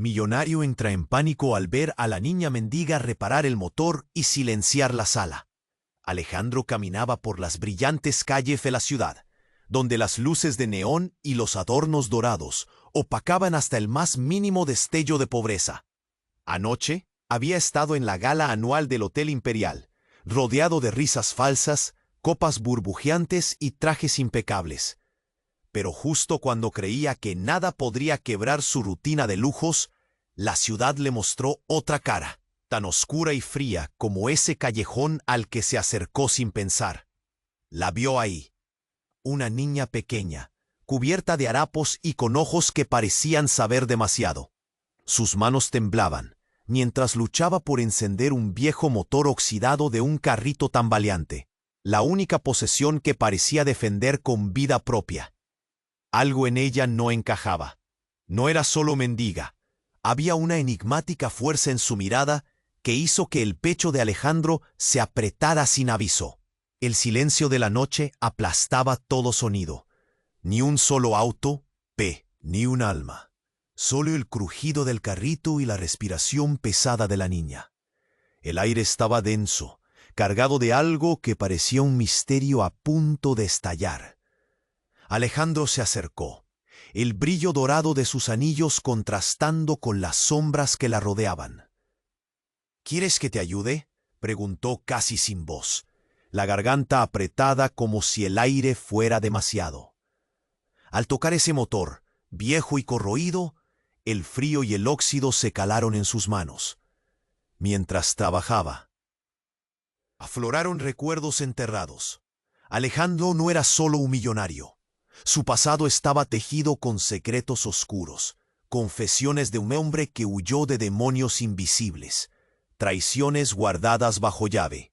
Millonario entra en pánico al ver a la niña mendiga reparar el motor y silenciar la sala. Alejandro caminaba por las brillantes calles de la ciudad, donde las luces de neón y los adornos dorados opacaban hasta el más mínimo destello de pobreza. Anoche había estado en la gala anual del Hotel Imperial, rodeado de risas falsas, copas burbujeantes y trajes impecables. Pero justo cuando creía que nada podría quebrar su rutina de lujos, la ciudad le mostró otra cara, tan oscura y fría como ese callejón al que se acercó sin pensar. La vio ahí, una niña pequeña, cubierta de harapos y con ojos que parecían saber demasiado. Sus manos temblaban, mientras luchaba por encender un viejo motor oxidado de un carrito tambaleante, la única posesión que parecía defender con vida propia. Algo en ella no encajaba. No era solo mendiga. Había una enigmática fuerza en su mirada que hizo que el pecho de Alejandro se apretara sin aviso. El silencio de la noche aplastaba todo sonido. Ni un solo auto, ni un alma. Solo el crujido del carrito y la respiración pesada de la niña. El aire estaba denso, cargado de algo que parecía un misterio a punto de estallar. Alejandro se acercó, el brillo dorado de sus anillos contrastando con las sombras que la rodeaban. —¿Quieres que te ayude? —preguntó casi sin voz, la garganta apretada como si el aire fuera demasiado. Al tocar ese motor, viejo y corroído, el frío y el óxido se calaron en sus manos. Mientras trabajaba, afloraron recuerdos enterrados. Alejandro no era solo un millonario. Su pasado estaba tejido con secretos oscuros, confesiones de un hombre que huyó de demonios invisibles, traiciones guardadas bajo llave.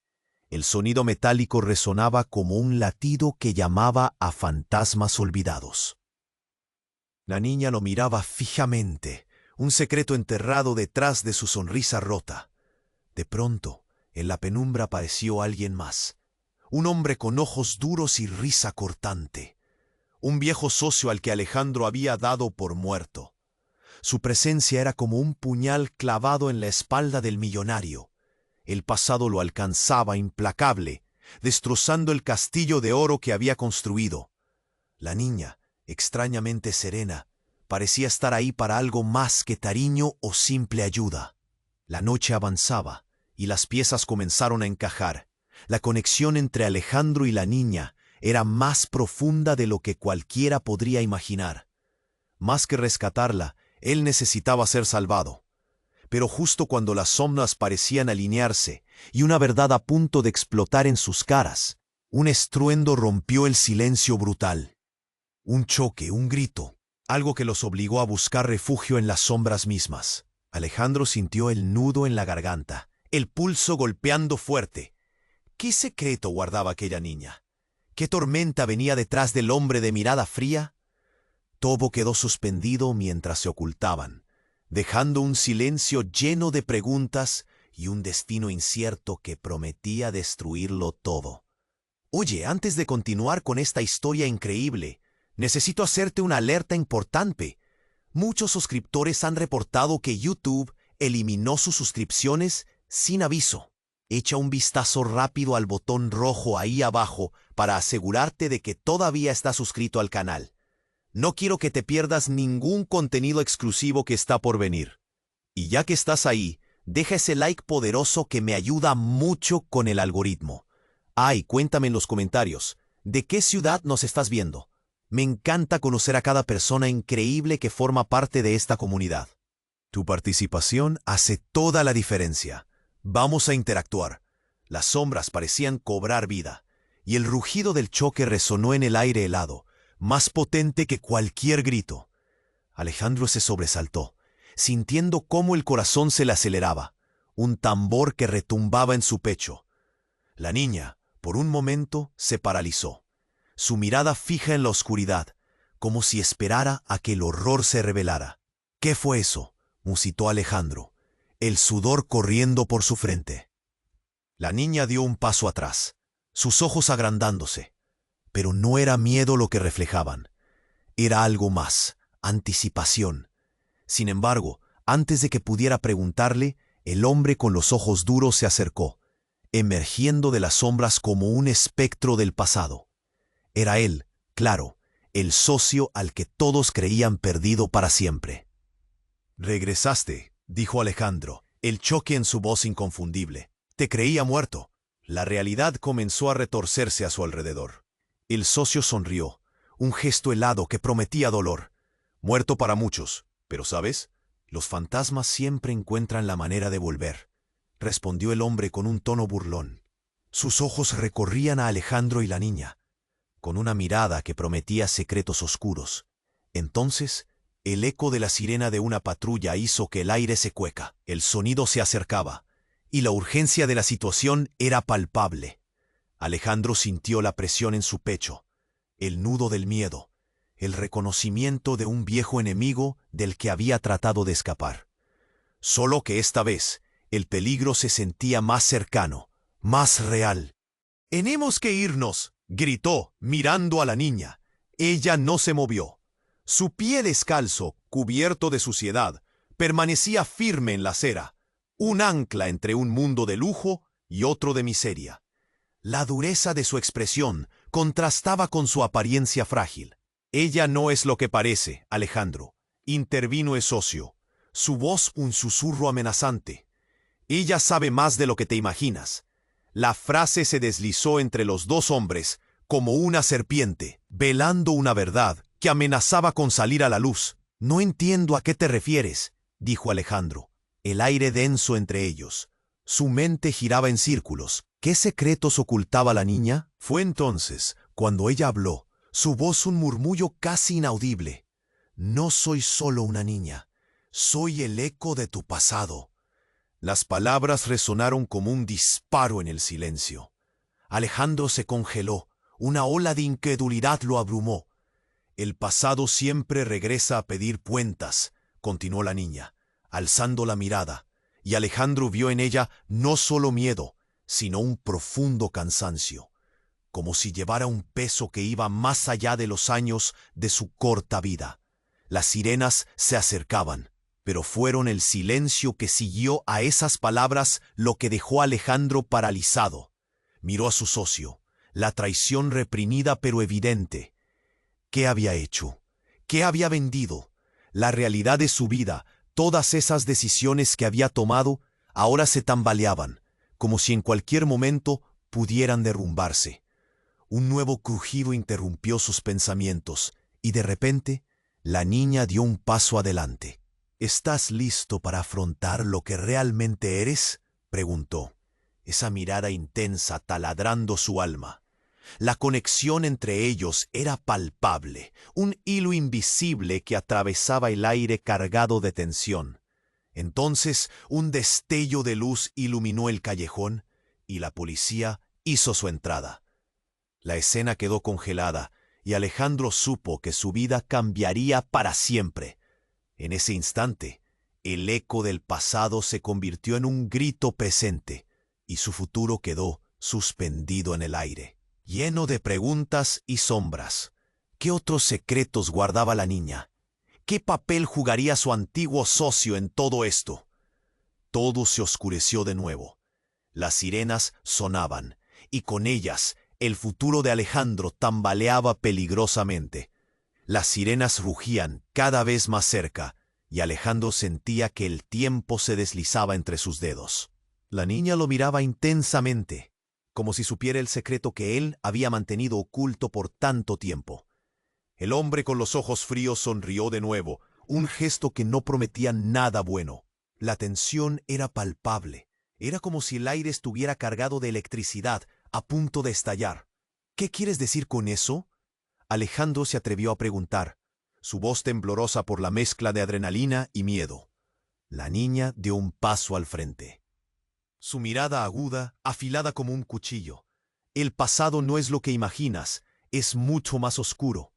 El sonido metálico resonaba como un latido que llamaba a fantasmas olvidados. La niña lo miraba fijamente, un secreto enterrado detrás de su sonrisa rota. De pronto, en la penumbra apareció alguien más, un hombre con ojos duros y risa cortante. Un viejo socio al que Alejandro había dado por muerto. Su presencia era como un puñal clavado en la espalda del millonario. El pasado lo alcanzaba implacable, destrozando el castillo de oro que había construido. La niña, extrañamente serena, parecía estar ahí para algo más que cariño o simple ayuda. La noche avanzaba y las piezas comenzaron a encajar. La conexión entre Alejandro y la niña era más profunda de lo que cualquiera podría imaginar. Más que rescatarla, él necesitaba ser salvado. Pero justo cuando las sombras parecían alinearse y una verdad a punto de explotar en sus caras, un estruendo rompió el silencio brutal. Un choque, un grito, algo que los obligó a buscar refugio en las sombras mismas. Alejandro sintió el nudo en la garganta, el pulso golpeando fuerte. ¿Qué secreto guardaba aquella niña? ¿Qué tormenta venía detrás del hombre de mirada fría? Todo quedó suspendido mientras se ocultaban, dejando un silencio lleno de preguntas y un destino incierto que prometía destruirlo todo. Oye, antes de continuar con esta historia increíble, necesito hacerte una alerta importante. Muchos suscriptores han reportado que YouTube eliminó sus suscripciones sin aviso. Echa un vistazo rápido al botón rojo ahí abajo para asegurarte de que todavía estás suscrito al canal. No quiero que te pierdas ningún contenido exclusivo que está por venir. Y ya que estás ahí, deja ese like poderoso que me ayuda mucho con el algoritmo. Y cuéntame en los comentarios, ¿de qué ciudad nos estás viendo? Me encanta conocer a cada persona increíble que forma parte de esta comunidad. Tu participación hace toda la diferencia. Vamos a interactuar. Las sombras parecían cobrar vida, y el rugido del choque resonó en el aire helado, más potente que cualquier grito. Alejandro se sobresaltó, sintiendo cómo el corazón se le aceleraba, un tambor que retumbaba en su pecho. La niña, por un momento, se paralizó, su mirada fija en la oscuridad, como si esperara a que el horror se revelara. ¿Qué fue eso?, musitó Alejandro, el sudor corriendo por su frente. La niña dio un paso atrás, sus ojos agrandándose, pero no era miedo lo que reflejaban. Era algo más, anticipación. Sin embargo, Antes de que pudiera preguntarle, el hombre con los ojos duros se acercó, emergiendo de las sombras como un espectro del pasado. Era él, claro, el socio al que todos creían perdido para siempre. «Regresaste», dijo Alejandro, el choque en su voz inconfundible. «Te creía muerto». La realidad comenzó a retorcerse a su alrededor. El socio sonrió, un gesto helado que prometía dolor. «Muerto para muchos, pero ¿sabes? Los fantasmas siempre encuentran la manera de volver», respondió el hombre con un tono burlón. Sus ojos recorrían a Alejandro y la niña, con una mirada que prometía secretos oscuros. Entonces, el eco de la sirena de una patrulla hizo que el aire se cueca. El sonido se acercaba, y la urgencia de la situación era palpable. Alejandro sintió la presión en su pecho, el nudo del miedo, el reconocimiento de un viejo enemigo del que había tratado de escapar. Solo que esta vez, el peligro se sentía más cercano, más real. «Tenemos que irnos», gritó, mirando a la niña. Ella no se movió. Su pie descalzo, cubierto de suciedad, permanecía firme en la acera, un ancla entre un mundo de lujo y otro de miseria. La dureza de su expresión contrastaba con su apariencia frágil. «Ella no es lo que parece, Alejandro», intervino el socio, su voz un susurro amenazante. «Ella sabe más de lo que te imaginas». La frase se deslizó entre los dos hombres como una serpiente, velando una verdad que amenazaba con salir a la luz. «No entiendo a qué te refieres», dijo Alejandro, el aire denso entre ellos. Su mente giraba en círculos. ¿Qué secretos ocultaba la niña? Fue entonces cuando ella habló, su voz un murmullo casi inaudible. «No soy solo una niña, soy el eco de tu pasado». Las palabras resonaron como un disparo en el silencio. Alejandro se congeló, una ola de incredulidad lo abrumó. «El pasado siempre regresa a pedir cuentas», continuó la niña, alzando la mirada, y Alejandro vio en ella no solo miedo, sino un profundo cansancio, como si llevara un peso que iba más allá de los años de su corta vida. Las sirenas se acercaban, pero fueron el silencio que siguió a esas palabras lo que dejó a Alejandro paralizado. Miró a su socio, la traición reprimida pero evidente. ¿Qué había hecho? ¿Qué había vendido? La realidad de su vida, todas esas decisiones que había tomado, ahora se tambaleaban, como si en cualquier momento pudieran derrumbarse. Un nuevo crujido interrumpió sus pensamientos, y de repente, la niña dio un paso adelante. «¿Estás listo para afrontar lo que realmente eres?», preguntó, esa mirada intensa taladrando su alma. La conexión entre ellos era palpable, un hilo invisible que atravesaba el aire cargado de tensión. Entonces, un destello de luz iluminó el callejón y la policía hizo su entrada. La escena quedó congelada y Alejandro supo que su vida cambiaría para siempre. En ese instante, el eco del pasado se convirtió en un grito presente y su futuro quedó suspendido en el aire, lleno de preguntas y sombras. ¿Qué otros secretos guardaba la niña? ¿Qué papel jugaría su antiguo socio en todo esto? Todo se oscureció de nuevo. Las sirenas sonaban, y con ellas el futuro de Alejandro tambaleaba peligrosamente. Las sirenas rugían cada vez más cerca, y Alejandro sentía que el tiempo se deslizaba entre sus dedos. La niña lo miraba intensamente, como si supiera el secreto que él había mantenido oculto por tanto tiempo. El hombre con los ojos fríos sonrió de nuevo, un gesto que no prometía nada bueno. La tensión era palpable. Era como si el aire estuviera cargado de electricidad, a punto de estallar. «¿Qué quieres decir con eso?», Alejandro se atrevió a preguntar, su voz temblorosa por la mezcla de adrenalina y miedo. La niña dio un paso al frente. Su mirada aguda, afilada como un cuchillo. «El pasado no es lo que imaginas, es mucho más oscuro».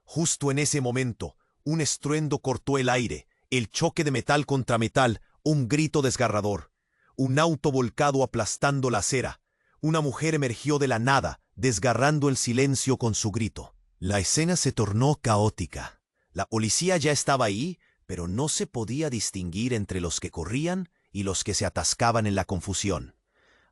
Justo en ese momento, un estruendo cortó el aire, el choque de metal contra metal, un grito desgarrador. Un auto volcado aplastando la acera. Una mujer emergió de la nada, desgarrando el silencio con su grito. La escena se tornó caótica. La policía ya estaba ahí, pero no se podía distinguir entre los que corrían y los que se atascaban en la confusión.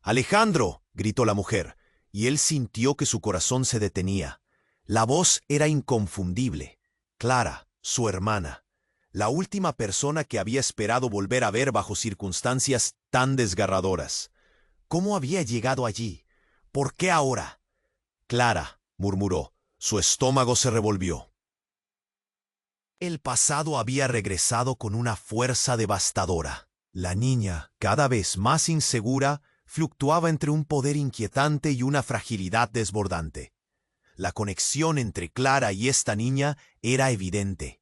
«¡Alejandro!», gritó la mujer, y él sintió que su corazón se detenía. La voz era inconfundible. Clara, su hermana, la última persona que había esperado volver a ver bajo circunstancias tan desgarradoras. ¿Cómo había llegado allí? ¿Por qué ahora? «Clara», murmuró. Su estómago se revolvió. El pasado había regresado con una fuerza devastadora. La niña, cada vez más insegura, fluctuaba entre un poder inquietante y una fragilidad desbordante. La conexión entre Clara y esta niña era evidente.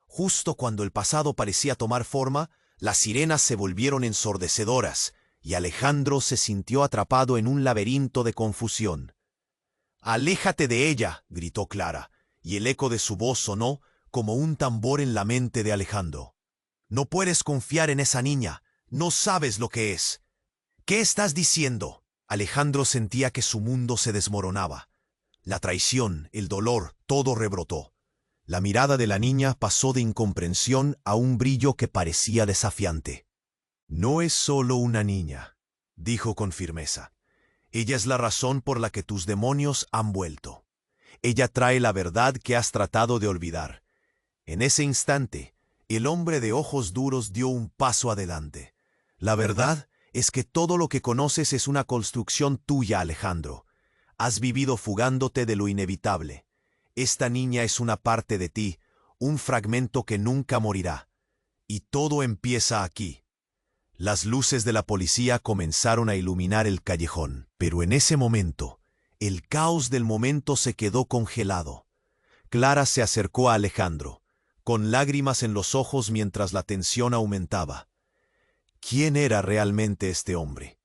Justo cuando el pasado parecía tomar forma, las sirenas se volvieron ensordecedoras, y Alejandro se sintió atrapado en un laberinto de confusión. «¡Aléjate de ella!», gritó Clara, y el eco de su voz sonó como un tambor en la mente de Alejandro. «No puedes confiar en esa niña, no sabes lo que es». «¿Qué estás diciendo?». Alejandro sentía que su mundo se desmoronaba. La traición, el dolor, todo rebrotó. La mirada de la niña pasó de incomprensión a un brillo que parecía desafiante. «No es solo una niña», dijo con firmeza. «Ella es la razón por la que tus demonios han vuelto. Ella trae la verdad que has tratado de olvidar». En ese instante, el hombre de ojos duros dio un paso adelante. «La verdad es que todo lo que conoces es una construcción tuya, Alejandro. Has vivido fugándote de lo inevitable. Esta niña es una parte de ti, un fragmento que nunca morirá. Y todo empieza aquí». Las luces de la policía comenzaron a iluminar el callejón, pero en ese momento, el caos del momento se quedó congelado. Clara se acercó a Alejandro, con lágrimas en los ojos mientras la tensión aumentaba. ¿Quién era realmente este hombre?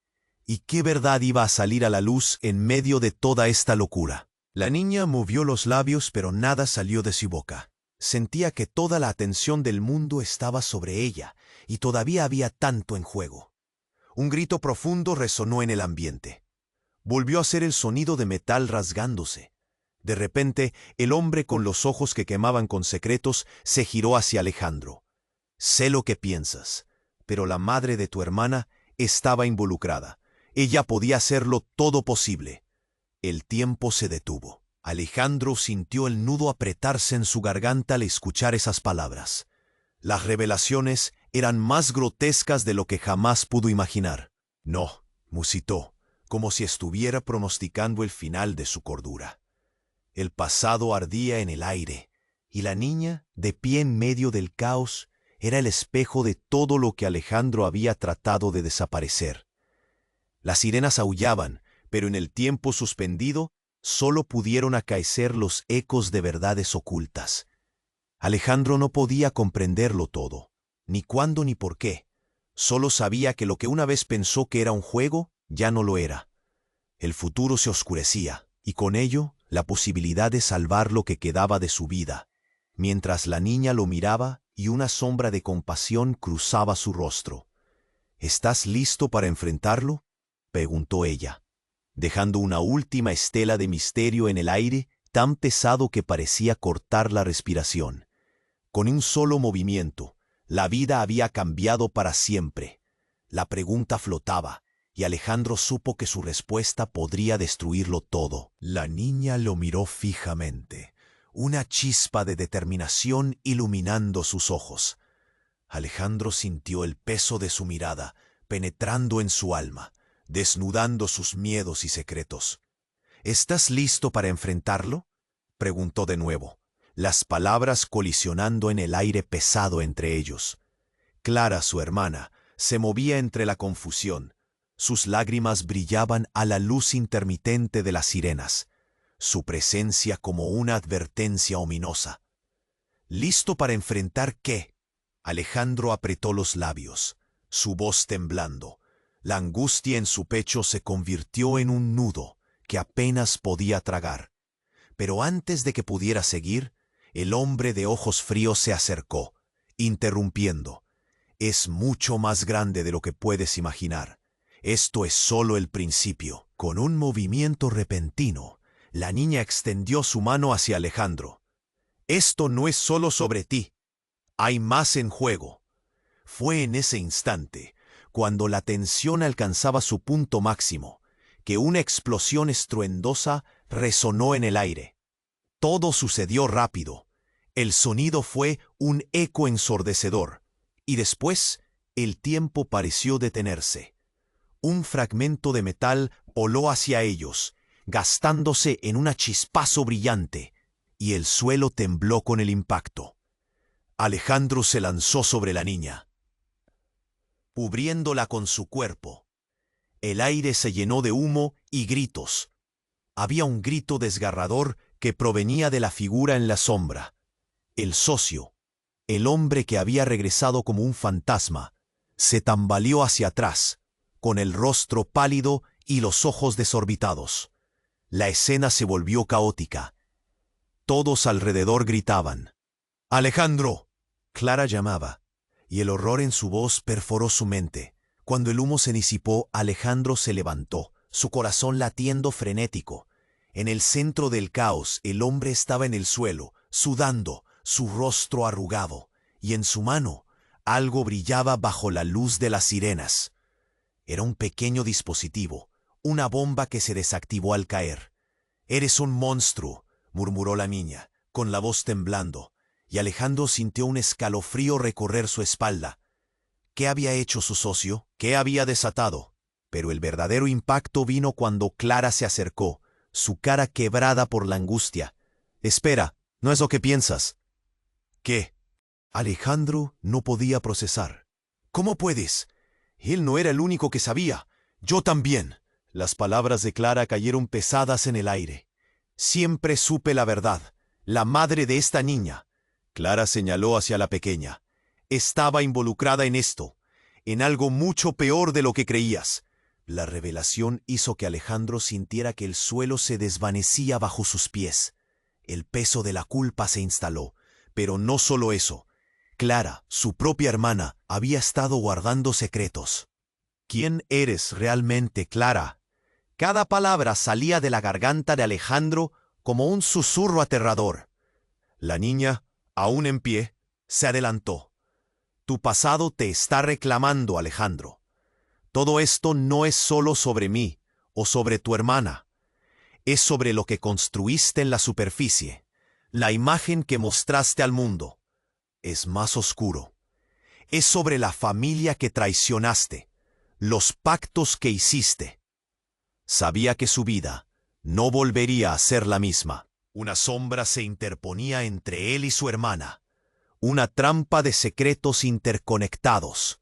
¿Y qué verdad iba a salir a la luz en medio de toda esta locura? La niña movió los labios, pero nada salió de su boca. Sentía que toda la atención del mundo estaba sobre ella, y todavía había tanto en juego. Un grito profundo resonó en el ambiente. Volvió a ser el sonido de metal rasgándose. De repente, el hombre con los ojos que quemaban con secretos se giró hacia Alejandro. «Sé lo que piensas, pero la madre de tu hermana estaba involucrada. Ella podía hacerlo todo posible». El tiempo se detuvo. Alejandro sintió el nudo apretarse en su garganta al escuchar esas palabras. Las revelaciones eran más grotescas de lo que jamás pudo imaginar. «No», musitó, como si estuviera pronosticando el final de su cordura. El pasado ardía en el aire, y la niña, de pie en medio del caos, era el espejo de todo lo que Alejandro había tratado de desaparecer. Las sirenas aullaban, pero en el tiempo suspendido solo pudieron acaecer los ecos de verdades ocultas. Alejandro no podía comprenderlo todo, ni cuándo ni por qué. Solo sabía que lo que una vez pensó que era un juego, ya no lo era. El futuro se oscurecía, y con ello la posibilidad de salvar lo que quedaba de su vida, mientras la niña lo miraba y una sombra de compasión cruzaba su rostro. «¿Estás listo para enfrentarlo?», preguntó ella, dejando una última estela de misterio en el aire tan pesado que parecía cortar la respiración. Con un solo movimiento, la vida había cambiado para siempre. La pregunta flotaba, y Alejandro supo que su respuesta podría destruirlo todo. La niña lo miró fijamente, una chispa de determinación iluminando sus ojos. Alejandro sintió el peso de su mirada, penetrando en su alma, desnudando sus miedos y secretos. «¿Estás listo para enfrentarlo?», preguntó de nuevo, las palabras colisionando en el aire pesado entre ellos. Clara, su hermana, se movía entre la confusión. Sus lágrimas brillaban a la luz intermitente de las sirenas, su presencia como una advertencia ominosa. «¿Listo para enfrentar qué?». Alejandro apretó los labios, su voz temblando. La angustia en su pecho se convirtió en un nudo que apenas podía tragar. Pero antes de que pudiera seguir, el hombre de ojos fríos se acercó, interrumpiendo. «Es mucho más grande de lo que puedes imaginar. Esto es solo el principio». Con un movimiento repentino, la niña extendió su mano hacia Alejandro. «Esto no es solo sobre ti». Hay más en juego. Fue en ese instante, cuando la tensión alcanzaba su punto máximo, que una explosión estruendosa resonó en el aire. Todo sucedió rápido. El sonido fue un eco ensordecedor, y después el tiempo pareció detenerse. Un fragmento de metal voló hacia ellos, gastándose en un chispazo brillante, y el suelo tembló con el impacto. Alejandro se lanzó sobre la niña, cubriéndola con su cuerpo. El aire se llenó de humo y gritos. Había un grito desgarrador que provenía de la figura en la sombra. El socio, el hombre que había regresado como un fantasma, se tambaleó hacia atrás, con el rostro pálido y los ojos desorbitados. La escena se volvió caótica. Todos alrededor gritaban. ¡Alejandro! Clara llamaba, y el horror en su voz perforó su mente. Cuando el humo se disipó, Alejandro se levantó, su corazón latiendo frenético. En el centro del caos, el hombre estaba en el suelo, sudando, su rostro arrugado, y en su mano algo brillaba bajo la luz de las sirenas. Era un pequeño dispositivo, una bomba que se desactivó al caer. «Eres un monstruo», murmuró la niña, con la voz temblando, y Alejandro sintió un escalofrío recorrer su espalda. ¿Qué había hecho su socio? ¿Qué había desatado? Pero el verdadero impacto vino cuando Clara se acercó, su cara quebrada por la angustia. «Espera, no es lo que piensas». «¿Qué?» Alejandro no podía procesar. «¿Cómo puedes? Él no era el único que sabía. Yo también». Las palabras de Clara cayeron pesadas en el aire. «Siempre supe la verdad. La madre de esta niña». Clara señaló hacia la pequeña. «Estaba involucrada en esto, en algo mucho peor de lo que creías». La revelación hizo que Alejandro sintiera que el suelo se desvanecía bajo sus pies. El peso de la culpa se instaló, pero no solo eso. Clara, su propia hermana, había estado guardando secretos. «¿Quién eres realmente, Clara?» Cada palabra salía de la garganta de Alejandro como un susurro aterrador. La niña, aún en pie, se adelantó. «Tu pasado te está reclamando, Alejandro. Todo esto no es solo sobre mí o sobre tu hermana. Es sobre lo que construiste en la superficie, la imagen que mostraste al mundo. Es más oscuro. Es sobre la familia que traicionaste, los pactos que hiciste». Sabía que su vida no volvería a ser la misma. Una sombra se interponía entre él y su hermana, una trampa de secretos interconectados.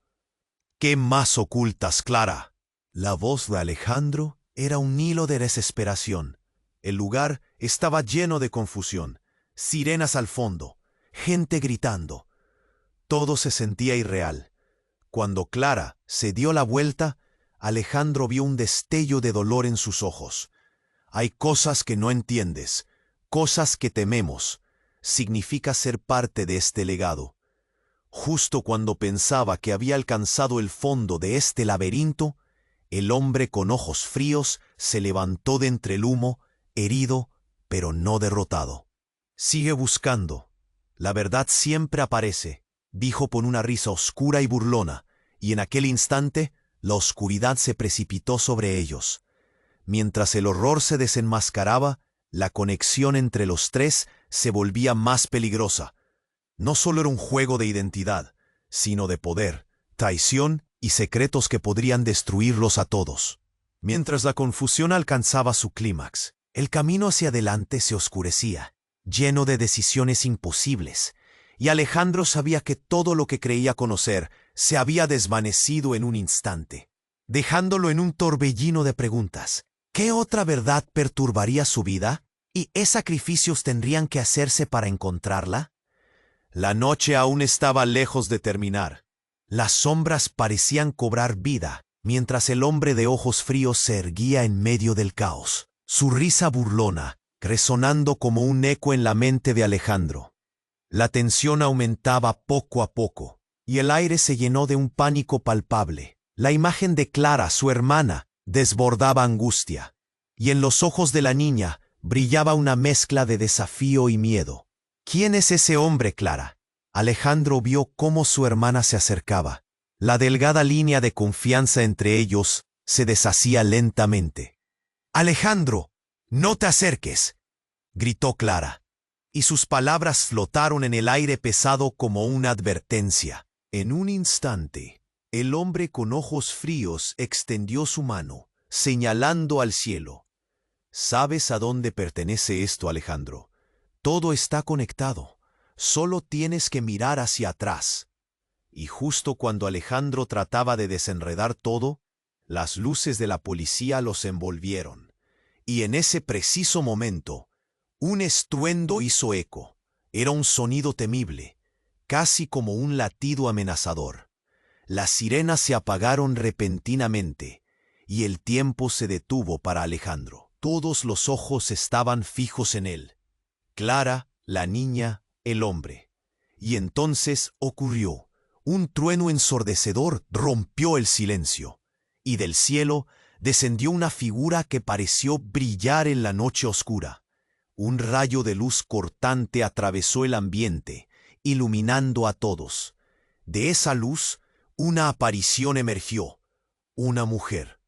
«¿Qué más ocultas, Clara?» La voz de Alejandro era un hilo de desesperación. El lugar estaba lleno de confusión, sirenas al fondo, gente gritando. Todo se sentía irreal. Cuando Clara se dio la vuelta, Alejandro vio un destello de dolor en sus ojos. «Hay cosas que no entiendes, cosas que tememos», significa ser parte de este legado. Justo cuando pensaba que había alcanzado el fondo de este laberinto, el hombre con ojos fríos se levantó de entre el humo, herido, pero no derrotado. «Sigue buscando. La verdad siempre aparece», dijo con una risa oscura y burlona, y en aquel instante la oscuridad se precipitó sobre ellos. Mientras el horror se desenmascaraba, la conexión entre los tres se volvía más peligrosa. No solo era un juego de identidad, sino de poder, traición y secretos que podrían destruirlos a todos. Mientras la confusión alcanzaba su clímax, el camino hacia adelante se oscurecía, lleno de decisiones imposibles, y Alejandro sabía que todo lo que creía conocer se había desvanecido en un instante, dejándolo en un torbellino de preguntas. ¿Qué otra verdad perturbaría su vida? ¿Y qué sacrificios tendrían que hacerse para encontrarla? La noche aún estaba lejos de terminar. Las sombras parecían cobrar vida, mientras el hombre de ojos fríos se erguía en medio del caos, su risa burlona, resonando como un eco en la mente de Alejandro. La tensión aumentaba poco a poco, y el aire se llenó de un pánico palpable. La imagen de Clara, su hermana, desbordaba angustia, y en los ojos de la niña brillaba una mezcla de desafío y miedo. «¿Quién es ese hombre, Clara?» Alejandro vio cómo su hermana se acercaba. La delgada línea de confianza entre ellos se deshacía lentamente. «Alejandro, no te acerques», gritó Clara, y sus palabras flotaron en el aire pesado como una advertencia. En un instante, el hombre con ojos fríos extendió su mano, señalando al cielo. «¿Sabes a dónde pertenece esto, Alejandro? Todo está conectado. Solo tienes que mirar hacia atrás». Y justo cuando Alejandro trataba de desenredar todo, las luces de la policía los envolvieron. Y en ese preciso momento, un estruendo hizo eco. Era un sonido temible, casi como un latido amenazador. Las sirenas se apagaron repentinamente, y el tiempo se detuvo para Alejandro. Todos los ojos estaban fijos en él. Clara, la niña, el hombre. Y entonces ocurrió. Un trueno ensordecedor rompió el silencio, y del cielo descendió una figura que pareció brillar en la noche oscura. Un rayo de luz cortante atravesó el ambiente, iluminando a todos. De esa luz, una aparición emergió. Una mujer,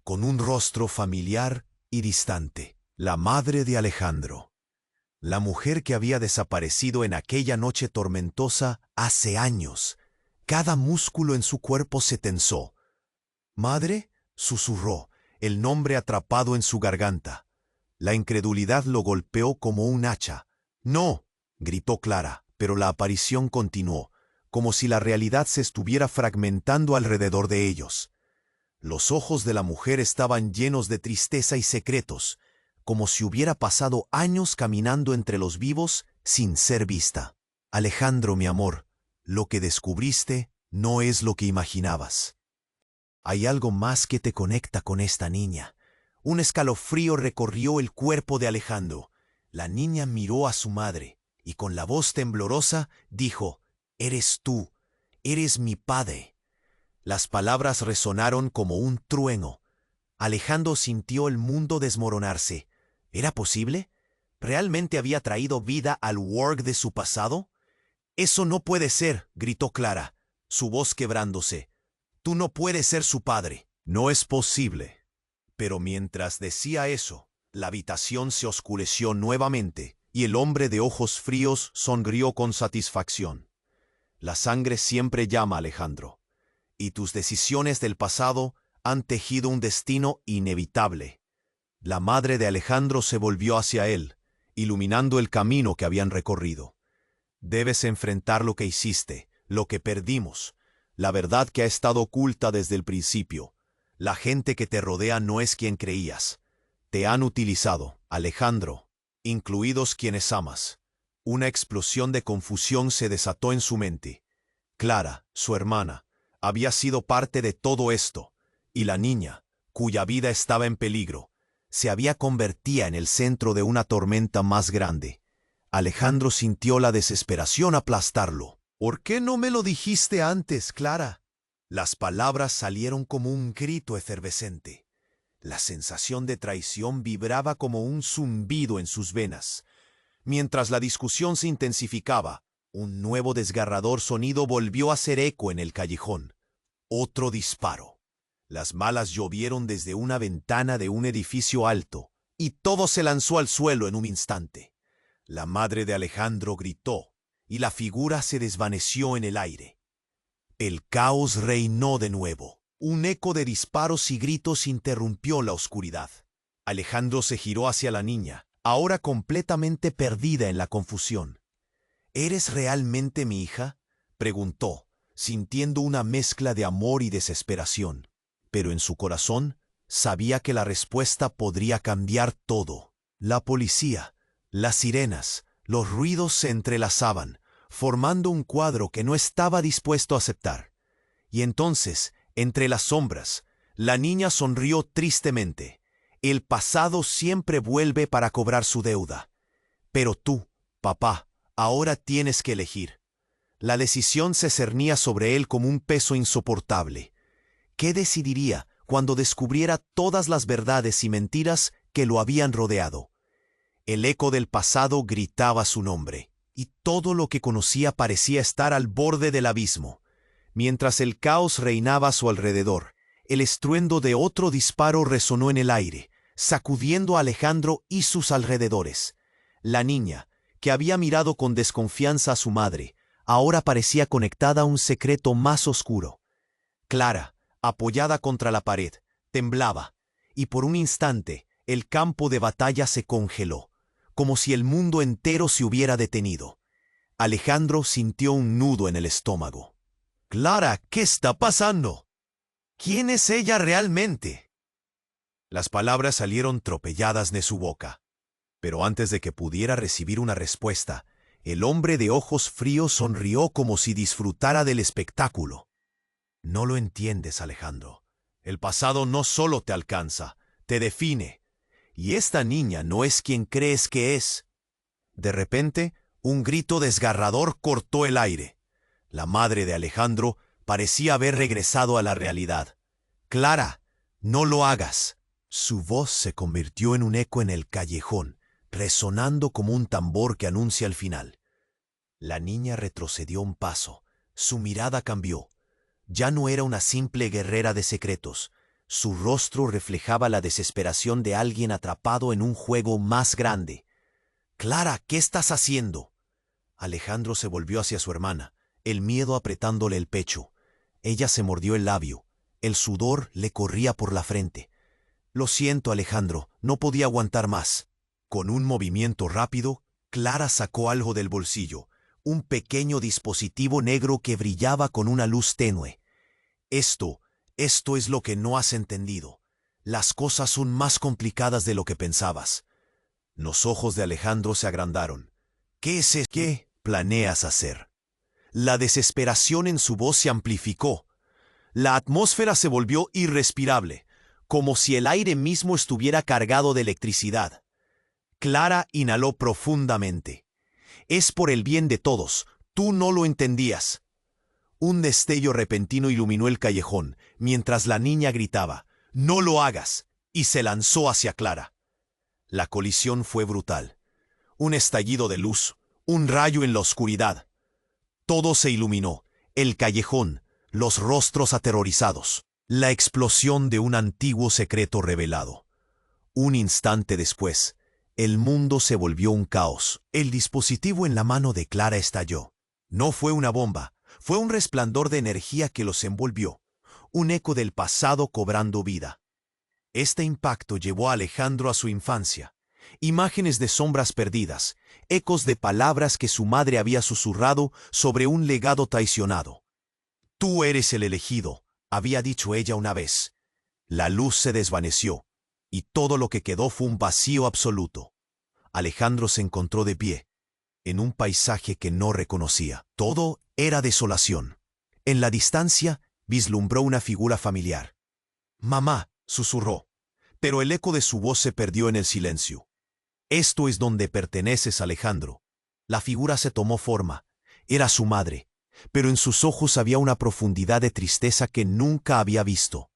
con un rostro familiar y distante. La madre de Alejandro. La mujer que había desaparecido en aquella noche tormentosa hace años. Cada músculo en su cuerpo se tensó. «¿Madre?», susurró, el nombre atrapado en su garganta. La incredulidad lo golpeó como un hacha. «No», gritó Clara, pero la aparición continuó, como si la realidad se estuviera fragmentando alrededor de ellos. Los ojos de la mujer estaban llenos de tristeza y secretos, como si hubiera pasado años caminando entre los vivos sin ser vista. «Alejandro, mi amor, lo que descubriste no es lo que imaginabas. Hay algo más que te conecta con esta niña». Un escalofrío recorrió el cuerpo de Alejandro. La niña miró a su madre y con la voz temblorosa dijo: «Eres tú, eres mi padre». Las palabras resonaron como un trueno. Alejandro sintió el mundo desmoronarse. ¿Era posible? ¿Realmente había traído vida al Worg de su pasado? «Eso no puede ser», gritó Clara, su voz quebrándose. «Tú no puedes ser su padre». «No es posible». Pero mientras decía eso, la habitación se oscureció nuevamente y el hombre de ojos fríos sonrió con satisfacción. «La sangre siempre llama, Alejandro, y tus decisiones del pasado han tejido un destino inevitable». La madre de Alejandro se volvió hacia él, iluminando el camino que habían recorrido. «Debes enfrentar lo que hiciste, lo que perdimos, la verdad que ha estado oculta desde el principio. La gente que te rodea no es quien creías. Te han utilizado, Alejandro, incluidos quienes amas». Una explosión de confusión se desató en su mente. Clara, su hermana, había sido parte de todo esto, y la niña, cuya vida estaba en peligro, se había convertido en el centro de una tormenta más grande. Alejandro sintió la desesperación aplastarlo. «¿Por qué no me lo dijiste antes, Clara?». Las palabras salieron como un grito efervescente. La sensación de traición vibraba como un zumbido en sus venas. Mientras la discusión se intensificaba, un nuevo desgarrador sonido volvió a hacer eco en el callejón. Otro disparo. Las balas llovieron desde una ventana de un edificio alto, y todo se lanzó al suelo en un instante. La madre de Alejandro gritó, y la figura se desvaneció en el aire. El caos reinó de nuevo. Un eco de disparos y gritos interrumpió la oscuridad. Alejandro se giró hacia la niña, ahora completamente perdida en la confusión. «¿Eres realmente mi hija?», preguntó, sintiendo una mezcla de amor y desesperación. Pero en su corazón sabía que la respuesta podría cambiar todo. La policía, las sirenas, los ruidos se entrelazaban, formando un cuadro que no estaba dispuesto a aceptar. Y entonces, entre las sombras, la niña sonrió tristemente. El pasado siempre vuelve para cobrar su deuda. Pero tú, papá, ahora tienes que elegir. La decisión se cernía sobre él como un peso insoportable. ¿Qué decidiría cuando descubriera todas las verdades y mentiras que lo habían rodeado? El eco del pasado gritaba su nombre, y todo lo que conocía parecía estar al borde del abismo. Mientras el caos reinaba a su alrededor, el estruendo de otro disparo resonó en el aire, sacudiendo a Alejandro y sus alrededores. La niña, que había mirado con desconfianza a su madre, ahora parecía conectada a un secreto más oscuro. Clara, apoyada contra la pared, temblaba, y por un instante el campo de batalla se congeló, como si el mundo entero se hubiera detenido. Alejandro sintió un nudo en el estómago. «Clara, ¿qué está pasando? ¿Quién es ella realmente?». Las palabras salieron tropelladas de su boca. Pero antes de que pudiera recibir una respuesta, el hombre de ojos fríos sonrió como si disfrutara del espectáculo. «No lo entiendes, Alejandro. El pasado no solo te alcanza, te define. Y esta niña no es quien crees que es». De repente, un grito desgarrador cortó el aire. La madre de Alejandro parecía haber regresado a la realidad. «Clara, no lo hagas». Su voz se convirtió en un eco en el callejón, resonando como un tambor que anuncia el final. La niña retrocedió un paso. Su mirada cambió. Ya no era una simple guerrera de secretos. Su rostro reflejaba la desesperación de alguien atrapado en un juego más grande. «Clara, ¿qué estás haciendo?». Alejandro se volvió hacia su hermana, el miedo apretándole el pecho. Ella se mordió el labio. El sudor le corría por la frente. «Lo siento, Alejandro, no podía aguantar más». Con un movimiento rápido, Clara sacó algo del bolsillo, un pequeño dispositivo negro que brillaba con una luz tenue. Esto es lo que no has entendido. Las cosas son más complicadas de lo que pensabas». Los ojos de Alejandro se agrandaron. «¿Qué es eso? ¿Qué planeas hacer?». La desesperación en su voz se amplificó. La atmósfera se volvió irrespirable, como si el aire mismo estuviera cargado de electricidad. Clara inhaló profundamente. «Es por el bien de todos. Tú no lo entendías». Un destello repentino iluminó el callejón, mientras la niña gritaba, «¡No lo hagas!», y se lanzó hacia Clara. La colisión fue brutal. Un estallido de luz, un rayo en la oscuridad. Todo se iluminó, el callejón, los rostros aterrorizados, la explosión de un antiguo secreto revelado. Un instante después, el mundo se volvió un caos. El dispositivo en la mano de Clara estalló. No fue una bomba, fue un resplandor de energía que los envolvió, un eco del pasado cobrando vida. Este impacto llevó a Alejandro a su infancia. Imágenes de sombras perdidas, ecos de palabras que su madre había susurrado sobre un legado traicionado. «Tú eres el elegido», había dicho ella una vez. La luz se desvaneció, y todo lo que quedó fue un vacío absoluto. Alejandro se encontró de pie, en un paisaje que no reconocía. Todo era desolación. En la distancia, vislumbró una figura familiar. «Mamá», susurró, pero el eco de su voz se perdió en el silencio. «Esto es donde perteneces, Alejandro». La figura se tomó forma. Era su madre, pero en sus ojos había una profundidad de tristeza que nunca había visto.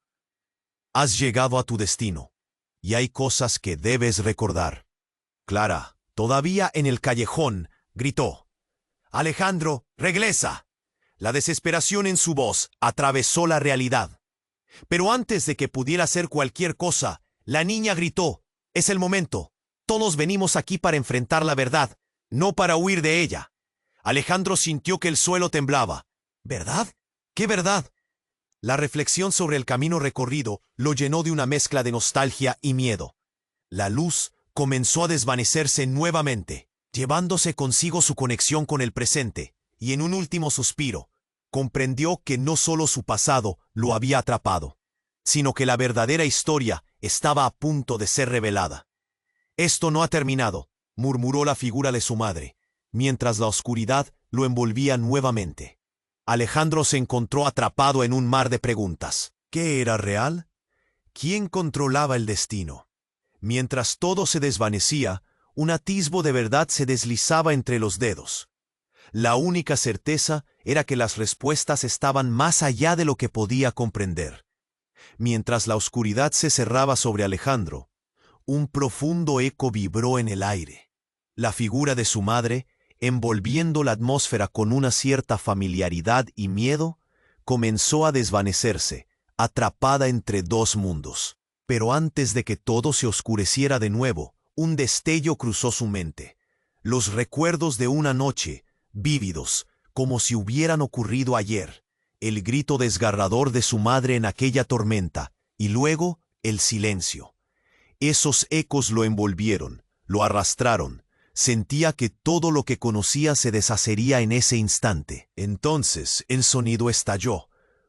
«Has llegado a tu destino, y hay cosas que debes recordar». Clara, todavía en el callejón, gritó, «Alejandro, regresa». La desesperación en su voz atravesó la realidad. Pero antes de que pudiera hacer cualquier cosa, la niña gritó, «Es el momento. Todos venimos aquí para enfrentar la verdad, no para huir de ella». Alejandro sintió que el suelo temblaba. ¿Verdad? ¿Qué verdad? La reflexión sobre el camino recorrido lo llenó de una mezcla de nostalgia y miedo. La luz comenzó a desvanecerse nuevamente, llevándose consigo su conexión con el presente, y en un último suspiro, comprendió que no solo su pasado lo había atrapado, sino que la verdadera historia estaba a punto de ser revelada. «Esto no ha terminado», murmuró la figura de su madre, mientras la oscuridad lo envolvía nuevamente. Alejandro se encontró atrapado en un mar de preguntas. ¿Qué era real? ¿Quién controlaba el destino? Mientras todo se desvanecía, un atisbo de verdad se deslizaba entre los dedos. La única certeza era que las respuestas estaban más allá de lo que podía comprender. Mientras la oscuridad se cerraba sobre Alejandro, un profundo eco vibró en el aire. La figura de su madre, envolviendo la atmósfera con una cierta familiaridad y miedo, comenzó a desvanecerse, atrapada entre dos mundos. Pero antes de que todo se oscureciera de nuevo, un destello cruzó su mente. Los recuerdos de una noche, vívidos, como si hubieran ocurrido ayer, el grito desgarrador de su madre en aquella tormenta, y luego el silencio. Esos ecos lo envolvieron, lo arrastraron. Sentía que todo lo que conocía se deshacería en ese instante. Entonces el sonido estalló.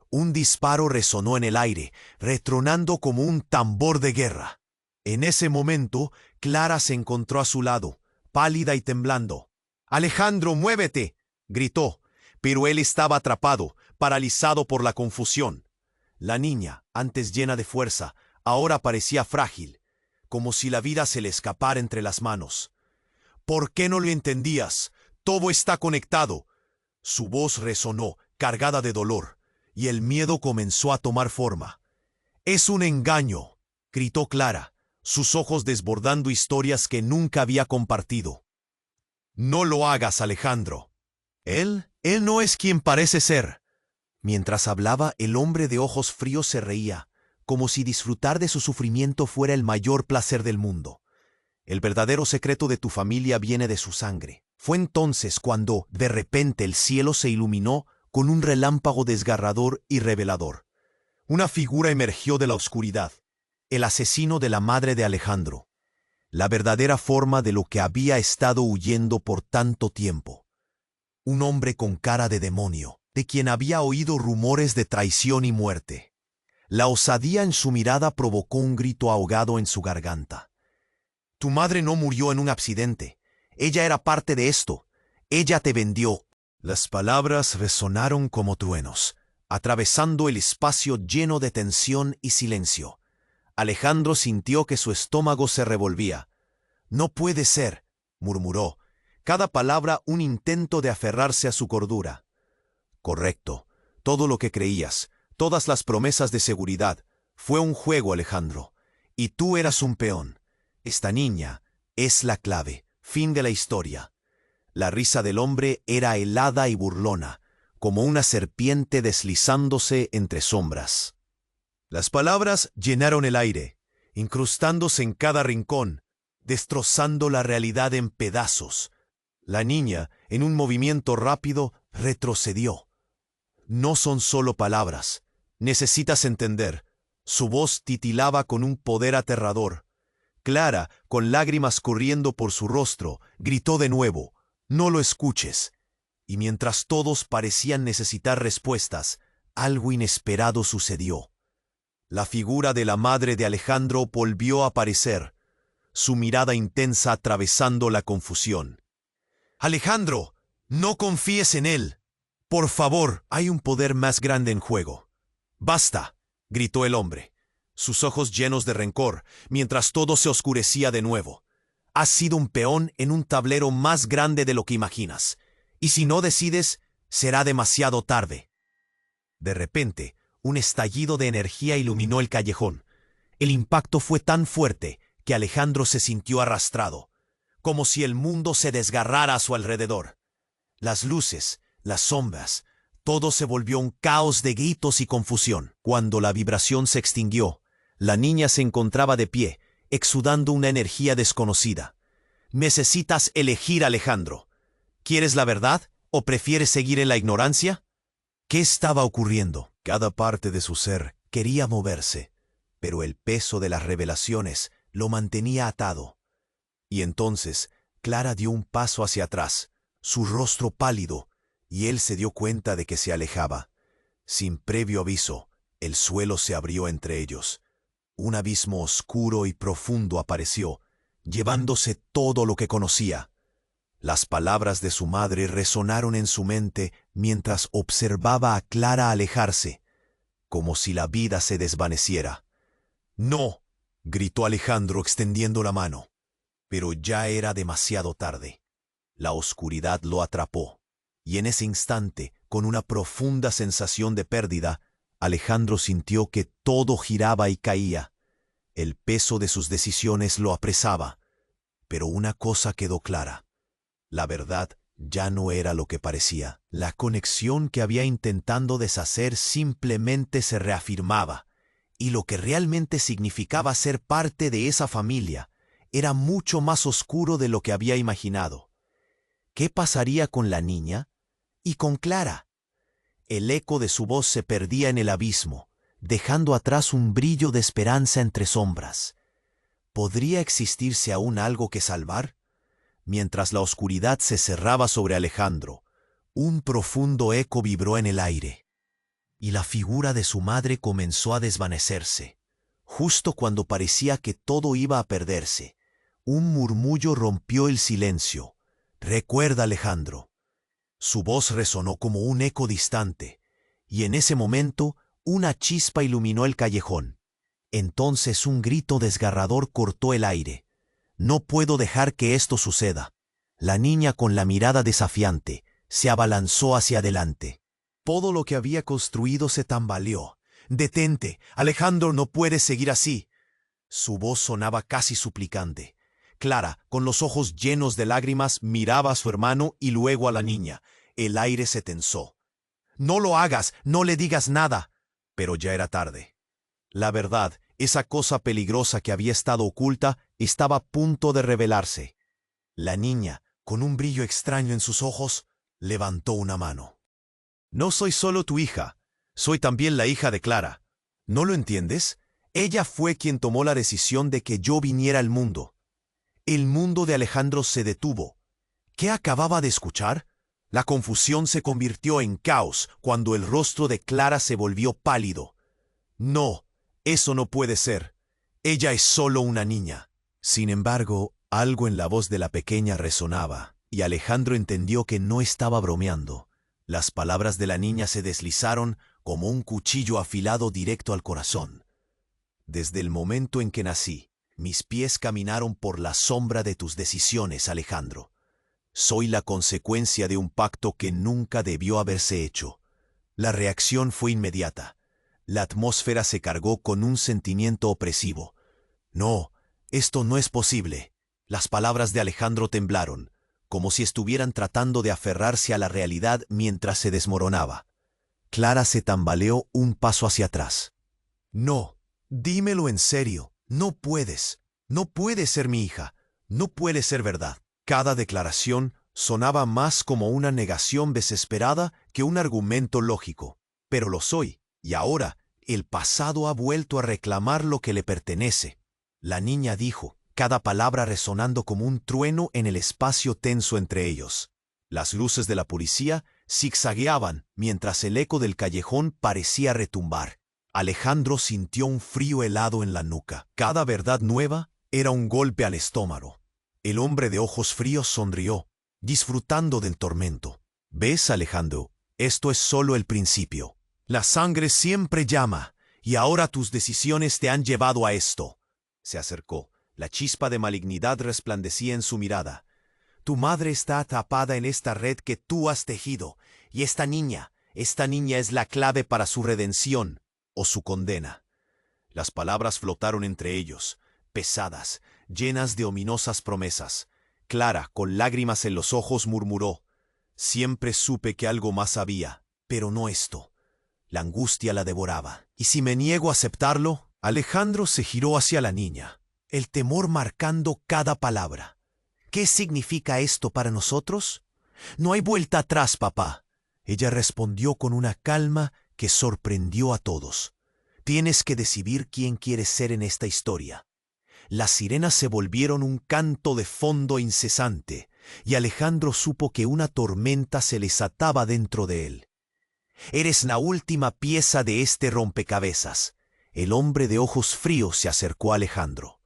Un disparo resonó en el aire, retronando como un tambor de guerra. En ese momento, Clara se encontró a su lado, pálida y temblando. «¡Alejandro, muévete!», gritó, pero él estaba atrapado, paralizado por la confusión. La niña, antes llena de fuerza, ahora parecía frágil, como si la vida se le escapara entre las manos. «¿Por qué no lo entendías? Todo está conectado». Su voz resonó, cargada de dolor, y el miedo comenzó a tomar forma. «Es un engaño», gritó Clara, sus ojos desbordando historias que nunca había compartido. «No lo hagas, Alejandro. Él no es quien parece ser». Mientras hablaba, el hombre de ojos fríos se reía, como si disfrutar de su sufrimiento fuera el mayor placer del mundo. «El verdadero secreto de tu familia viene de su sangre». Fue entonces cuando, de repente, el cielo se iluminó con un relámpago desgarrador y revelador. Una figura emergió de la oscuridad, el asesino de la madre de Alejandro, la verdadera forma de lo que había estado huyendo por tanto tiempo. Un hombre con cara de demonio, de quien había oído rumores de traición y muerte. La osadía en su mirada provocó un grito ahogado en su garganta. «Tu madre no murió en un accidente. Ella era parte de esto. Ella te vendió». Las palabras resonaron como truenos, atravesando el espacio lleno de tensión y silencio. Alejandro sintió que su estómago se revolvía. «No puede ser», murmuró, cada palabra un intento de aferrarse a su cordura. «Correcto. Todo lo que creías, todas las promesas de seguridad, fue un juego, Alejandro. Y tú eras un peón. Esta niña es la clave. Fin de la historia». La risa del hombre era helada y burlona, como una serpiente deslizándose entre sombras. Las palabras llenaron el aire, incrustándose en cada rincón, destrozando la realidad en pedazos. La niña, en un movimiento rápido, retrocedió. «No son solo palabras. Necesitas entender». Su voz titilaba con un poder aterrador. Clara, con lágrimas corriendo por su rostro, gritó de nuevo: «No lo escuches». Y mientras todos parecían necesitar respuestas, algo inesperado sucedió. La figura de la madre de Alejandro volvió a aparecer, su mirada intensa atravesando la confusión. «Alejandro, no confíes en él. Por favor, hay un poder más grande en juego». «Basta», gritó el hombre, sus ojos llenos de rencor, mientras todo se oscurecía de nuevo. «Has sido un peón en un tablero más grande de lo que imaginas. Y si no decides, será demasiado tarde». De repente, un estallido de energía iluminó el callejón. El impacto fue tan fuerte que Alejandro se sintió arrastrado, como si el mundo se desgarrara a su alrededor. Las luces, las sombras, todo se volvió un caos de gritos y confusión. Cuando la vibración se extinguió, la niña se encontraba de pie, exudando una energía desconocida. «Necesitas elegir, Alejandro. ¿Quieres la verdad o prefieres seguir en la ignorancia?» ¿Qué estaba ocurriendo? Cada parte de su ser quería moverse, pero el peso de las revelaciones lo mantenía atado. Y entonces Clara dio un paso hacia atrás, su rostro pálido, y él se dio cuenta de que se alejaba. Sin previo aviso, el suelo se abrió entre ellos. Un abismo oscuro y profundo apareció, llevándose todo lo que conocía. Las palabras de su madre resonaron en su mente mientras observaba a Clara alejarse, como si la vida se desvaneciera. «No», gritó Alejandro extendiendo la mano. Pero ya era demasiado tarde. La oscuridad lo atrapó, y en ese instante, con una profunda sensación de pérdida, Alejandro sintió que todo giraba y caía. El peso de sus decisiones lo apresaba. Pero una cosa quedó clara: la verdad ya no era lo que parecía. La conexión que había intentado deshacer simplemente se reafirmaba, y lo que realmente significaba ser parte de esa familia era mucho más oscuro de lo que había imaginado. ¿Qué pasaría con la niña y con Clara? El eco de su voz se perdía en el abismo, dejando atrás un brillo de esperanza entre sombras. ¿Podría existirse aún algo que salvar? Mientras la oscuridad se cerraba sobre Alejandro, un profundo eco vibró en el aire, y la figura de su madre comenzó a desvanecerse. Justo cuando parecía que todo iba a perderse, un murmullo rompió el silencio. «Recuerda, Alejandro». Su voz resonó como un eco distante, y en ese momento una chispa iluminó el callejón. Entonces un grito desgarrador cortó el aire. «No puedo dejar que esto suceda». La niña, con la mirada desafiante, se abalanzó hacia adelante. Todo lo que había construido se tambaleó. «Detente, Alejandro, no puedes seguir así». Su voz sonaba casi suplicante. Clara, con los ojos llenos de lágrimas, miraba a su hermano y luego a la niña. El aire se tensó. «No lo hagas, no le digas nada». Pero ya era tarde. La verdad, esa cosa peligrosa que había estado oculta, estaba a punto de revelarse. La niña, con un brillo extraño en sus ojos, levantó una mano. «No soy solo tu hija, soy también la hija de Clara. ¿No lo entiendes? Ella fue quien tomó la decisión de que yo viniera al mundo». El mundo de Alejandro se detuvo. ¿Qué acababa de escuchar? La confusión se convirtió en caos cuando el rostro de Clara se volvió pálido. «No, eso no puede ser. Ella es solo una niña». Sin embargo, algo en la voz de la pequeña resonaba, y Alejandro entendió que no estaba bromeando. Las palabras de la niña se deslizaron como un cuchillo afilado directo al corazón. «Desde el momento en que nací, mis pies caminaron por la sombra de tus decisiones, Alejandro. Soy la consecuencia de un pacto que nunca debió haberse hecho». La reacción fue inmediata. La atmósfera se cargó con un sentimiento opresivo. «No, esto no es posible». Las palabras de Alejandro temblaron, como si estuvieran tratando de aferrarse a la realidad mientras se desmoronaba. Clara se tambaleó un paso hacia atrás. «No, dímelo en serio. No puedes. No puedes ser mi hija. No puede ser verdad». Cada declaración sonaba más como una negación desesperada que un argumento lógico. «Pero lo soy, y ahora el pasado ha vuelto a reclamar lo que le pertenece». La niña dijo, cada palabra resonando como un trueno en el espacio tenso entre ellos. Las luces de la policía zigzagueaban mientras el eco del callejón parecía retumbar. Alejandro sintió un frío helado en la nuca. Cada verdad nueva era un golpe al estómago. El hombre de ojos fríos sonrió, disfrutando del tormento. «¿Ves, Alejandro? Esto es solo el principio. La sangre siempre llama, y ahora tus decisiones te han llevado a esto». Se acercó. La chispa de malignidad resplandecía en su mirada. «Tu madre está atrapada en esta red que tú has tejido, y esta niña es la clave para su redención o su condena». Las palabras flotaron entre ellos, pesadas, llenas de ominosas promesas. Clara, con lágrimas en los ojos, murmuró: «Siempre supe que algo más había, pero no esto». La angustia la devoraba. «¿Y si me niego a aceptarlo?». Alejandro se giró hacia la niña, el temor marcando cada palabra. «¿Qué significa esto para nosotros?». «No hay vuelta atrás, papá». Ella respondió con una calma que sorprendió a todos. «Tienes que decidir quién quieres ser en esta historia». Las sirenas se volvieron un canto de fondo incesante, y Alejandro supo que una tormenta se les ataba dentro de él. «Eres la última pieza de este rompecabezas». El hombre de ojos fríos se acercó a Alejandro.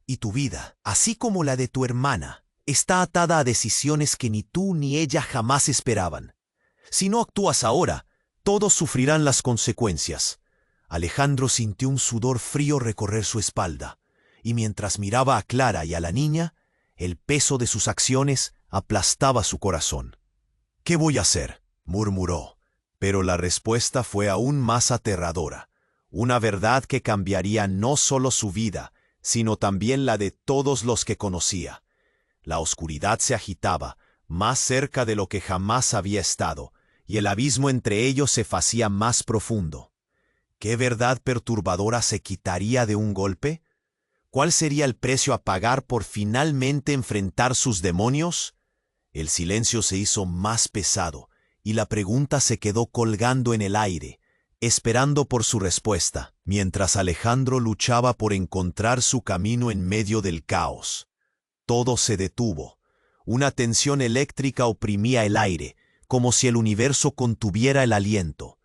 «Y tu vida, así como la de tu hermana, está atada a decisiones que ni tú ni ella jamás esperaban. Si no actúas ahora, todos sufrirán las consecuencias». Alejandro sintió un sudor frío recorrer su espalda, y mientras miraba a Clara y a la niña, el peso de sus acciones aplastaba su corazón. «¿Qué voy a hacer?», murmuró. Pero la respuesta fue aún más aterradora. Una verdad que cambiaría no solo su vida, sino también la de todos los que conocía. La oscuridad se agitaba, más cerca de lo que jamás había estado, y el abismo entre ellos se hacía más profundo. ¿Qué verdad perturbadora se quitaría de un golpe? ¿Cuál sería el precio a pagar por finalmente enfrentar sus demonios? El silencio se hizo más pesado, y la pregunta se quedó colgando en el aire, esperando por su respuesta, mientras Alejandro luchaba por encontrar su camino en medio del caos. Todo se detuvo. Una tensión eléctrica oprimía el aire, como si el universo contuviera el aliento.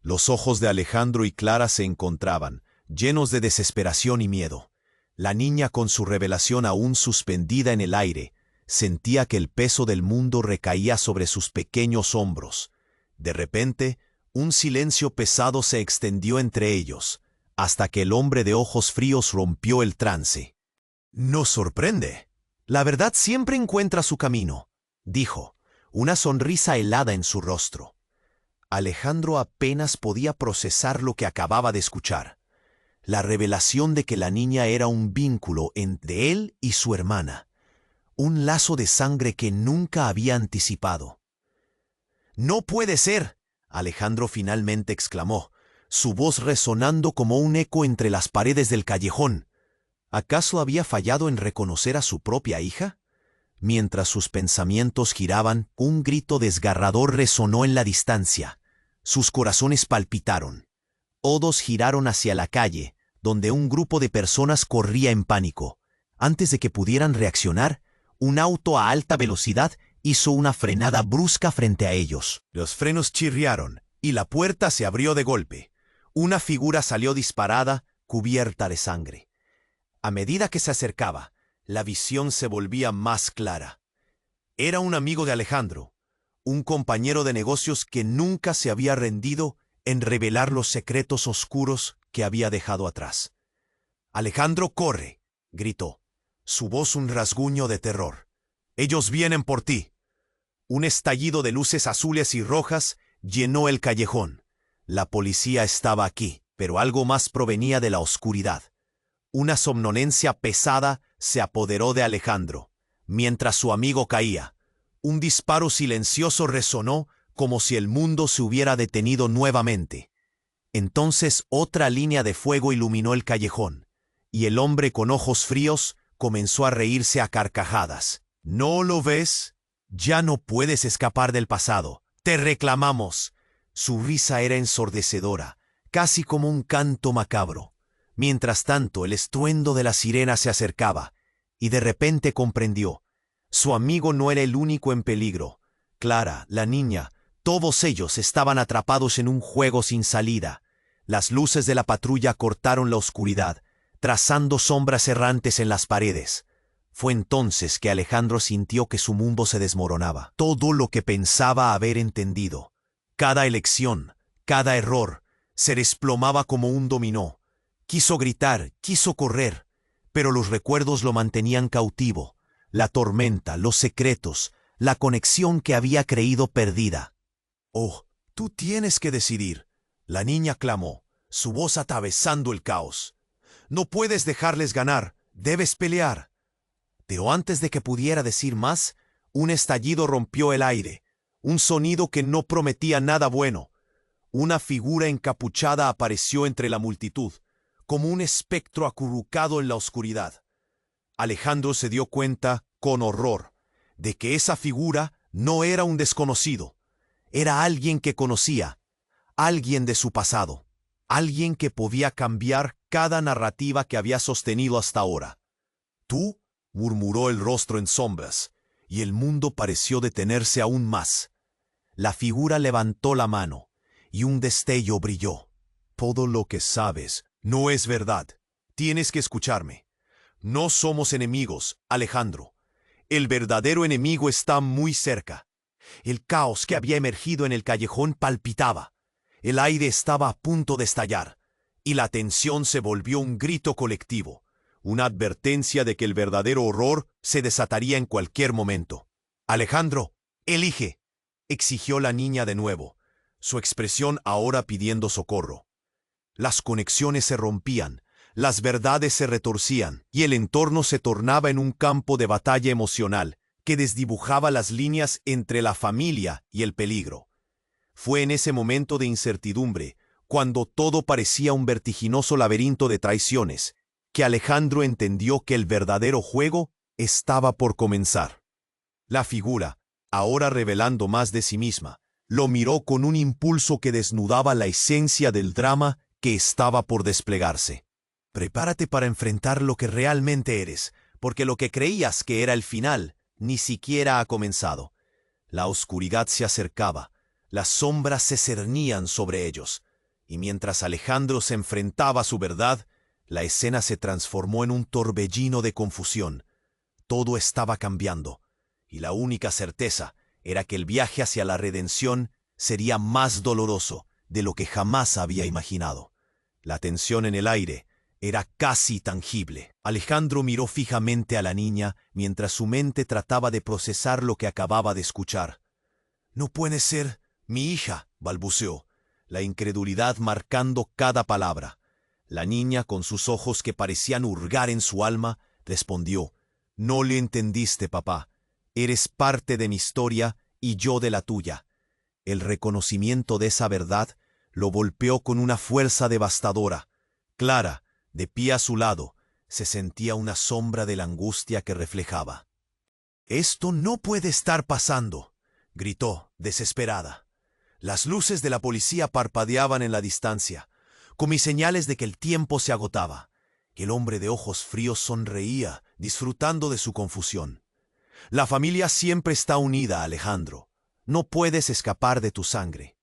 Los ojos de Alejandro y Clara se encontraban, llenos de desesperación y miedo. La niña, con su revelación aún suspendida en el aire, sentía que el peso del mundo recaía sobre sus pequeños hombros. De repente, un silencio pesado se extendió entre ellos, hasta que el hombre de ojos fríos rompió el trance. «Nos sorprende. La verdad siempre encuentra su camino», dijo, una sonrisa helada en su rostro. Alejandro apenas podía procesar lo que acababa de escuchar. La revelación de que la niña era un vínculo entre él y su hermana. Un lazo de sangre que nunca había anticipado. «¡No puede ser!», Alejandro finalmente exclamó, su voz resonando como un eco entre las paredes del callejón. ¿Acaso había fallado en reconocer a su propia hija? Mientras sus pensamientos giraban, un grito desgarrador resonó en la distancia. Sus corazones palpitaron. Todos giraron hacia la calle, donde un grupo de personas corría en pánico. Antes de que pudieran reaccionar, un auto a alta velocidad hizo una frenada brusca frente a ellos. Los frenos chirriaron, y la puerta se abrió de golpe. Una figura salió disparada, cubierta de sangre. A medida que se acercaba, la visión se volvía más clara. Era un amigo de Alejandro, un compañero de negocios que nunca se había rendido en revelar los secretos oscuros que había dejado atrás. «Alejandro, corre», gritó, su voz un rasguño de terror. «Ellos vienen por ti». Un estallido de luces azules y rojas llenó el callejón. La policía estaba aquí, pero algo más provenía de la oscuridad. Una somnolencia pesada se apoderó de Alejandro. Mientras su amigo caía, un disparo silencioso resonó como si el mundo se hubiera detenido nuevamente. Entonces otra línea de fuego iluminó el callejón, y el hombre con ojos fríos comenzó a reírse a carcajadas. «¿No lo ves? Ya no puedes escapar del pasado. Te reclamamos». Su risa era ensordecedora, casi como un canto macabro. Mientras tanto, el estruendo de la sirena se acercaba, y de repente comprendió. Su amigo no era el único en peligro. Clara, la niña, todos ellos estaban atrapados en un juego sin salida. Las luces de la patrulla cortaron la oscuridad, trazando sombras errantes en las paredes. Fue entonces que Alejandro sintió que su mundo se desmoronaba. Todo lo que pensaba haber entendido, cada elección, cada error, se desplomaba como un dominó. Quiso gritar, quiso correr, pero los recuerdos lo mantenían cautivo. La tormenta, los secretos, la conexión que había creído perdida. «Oh, tú tienes que decidir», la niña clamó, su voz atravesando el caos. «No puedes dejarles ganar, debes pelear». Pero antes de que pudiera decir más, un estallido rompió el aire, un sonido que no prometía nada bueno. Una figura encapuchada apareció entre la multitud, como un espectro acurrucado en la oscuridad. Alejandro se dio cuenta, con horror, de que esa figura no era un desconocido. Era alguien que conocía, alguien de su pasado, alguien que podía cambiar cada narrativa que había sostenido hasta ahora. «¿Tú?», murmuró el rostro en sombras, y el mundo pareció detenerse aún más. La figura levantó la mano, y un destello brilló. «Todo lo que sabes no es verdad. Tienes que escucharme. No somos enemigos, Alejandro. El verdadero enemigo está muy cerca». El caos que había emergido en el callejón palpitaba. El aire estaba a punto de estallar, y la tensión se volvió un grito colectivo, una advertencia de que el verdadero horror se desataría en cualquier momento. «Alejandro, elige», exigió la niña de nuevo, su expresión ahora pidiendo socorro. Las conexiones se rompían, las verdades se retorcían, y el entorno se tornaba en un campo de batalla emocional que desdibujaba las líneas entre la familia y el peligro. Fue en ese momento de incertidumbre, cuando todo parecía un vertiginoso laberinto de traiciones, que Alejandro entendió que el verdadero juego estaba por comenzar. La figura, ahora revelando más de sí misma, lo miró con un impulso que desnudaba la esencia del drama que estaba por desplegarse. Prepárate para enfrentar lo que realmente eres, porque lo que creías que era el final ni siquiera ha comenzado. La oscuridad se acercaba, las sombras se cernían sobre ellos, y mientras Alejandro se enfrentaba a su verdad, la escena se transformó en un torbellino de confusión. Todo estaba cambiando, y la única certeza era que el viaje hacia la redención sería más doloroso de lo que jamás había imaginado. La tensión en el aire era casi tangible. Alejandro miró fijamente a la niña mientras su mente trataba de procesar lo que acababa de escuchar. «No puede ser mi hija», balbuceó, la incredulidad marcando cada palabra. La niña, con sus ojos que parecían hurgar en su alma, respondió: «No le entendiste, papá. Eres parte de mi historia y yo de la tuya». El reconocimiento de esa verdad lo golpeó con una fuerza devastadora. Clara, de pie a su lado, se sentía una sombra de la angustia que reflejaba. «Esto no puede estar pasando», gritó, desesperada. Las luces de la policía parpadeaban en la distancia, como señales de que el tiempo se agotaba. El hombre de ojos fríos sonreía, disfrutando de su confusión. «La familia siempre está unida, Alejandro. No puedes escapar de tu sangre».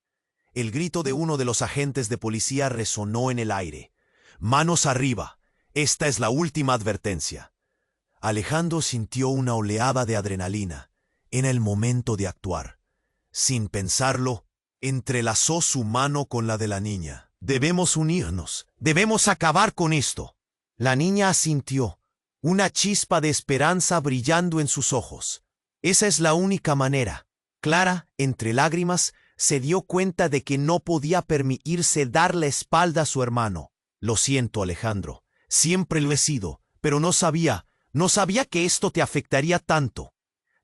El grito de uno de los agentes de policía resonó en el aire. «Manos arriba. Esta es la última advertencia». Alejandro sintió una oleada de adrenalina. En el momento de actuar. Sin pensarlo, entrelazó su mano con la de la niña. «Debemos unirnos. Debemos acabar con esto». La niña asintió, una chispa de esperanza brillando en sus ojos. Esa es la única manera. Clara, entre lágrimas, se dio cuenta de que no podía permitirse dar la espalda a su hermano. «Lo siento, Alejandro. Siempre lo he sido, pero no sabía que esto te afectaría tanto».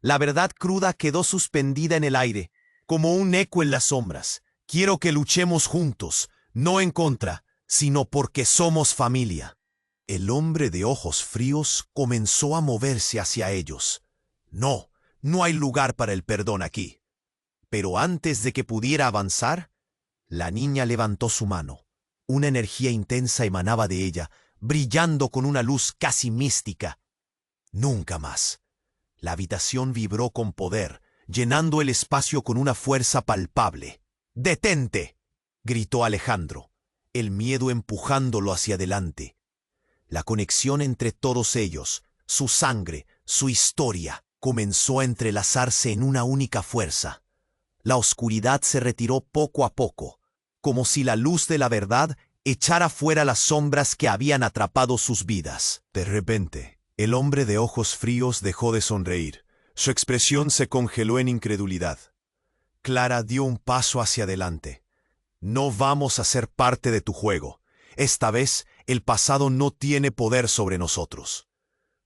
La verdad cruda quedó suspendida en el aire, como un eco en las sombras. «Quiero que luchemos juntos, no en contra, sino porque somos familia». El hombre de ojos fríos comenzó a moverse hacia ellos. «No, no hay lugar para el perdón aquí». Pero antes de que pudiera avanzar, la niña levantó su mano. Una energía intensa emanaba de ella, brillando con una luz casi mística. «Nunca más». La habitación vibró con poder, llenando el espacio con una fuerza palpable. «¡Detente!», gritó Alejandro, el miedo empujándolo hacia adelante. La conexión entre todos ellos, su sangre, su historia, comenzó a entrelazarse en una única fuerza. La oscuridad se retiró poco a poco, como si la luz de la verdad echara fuera las sombras que habían atrapado sus vidas. De repente, el hombre de ojos fríos dejó de sonreír. Su expresión se congeló en incredulidad. Clara dio un paso hacia adelante. «No vamos a ser parte de tu juego. Esta vez, el pasado no tiene poder sobre nosotros».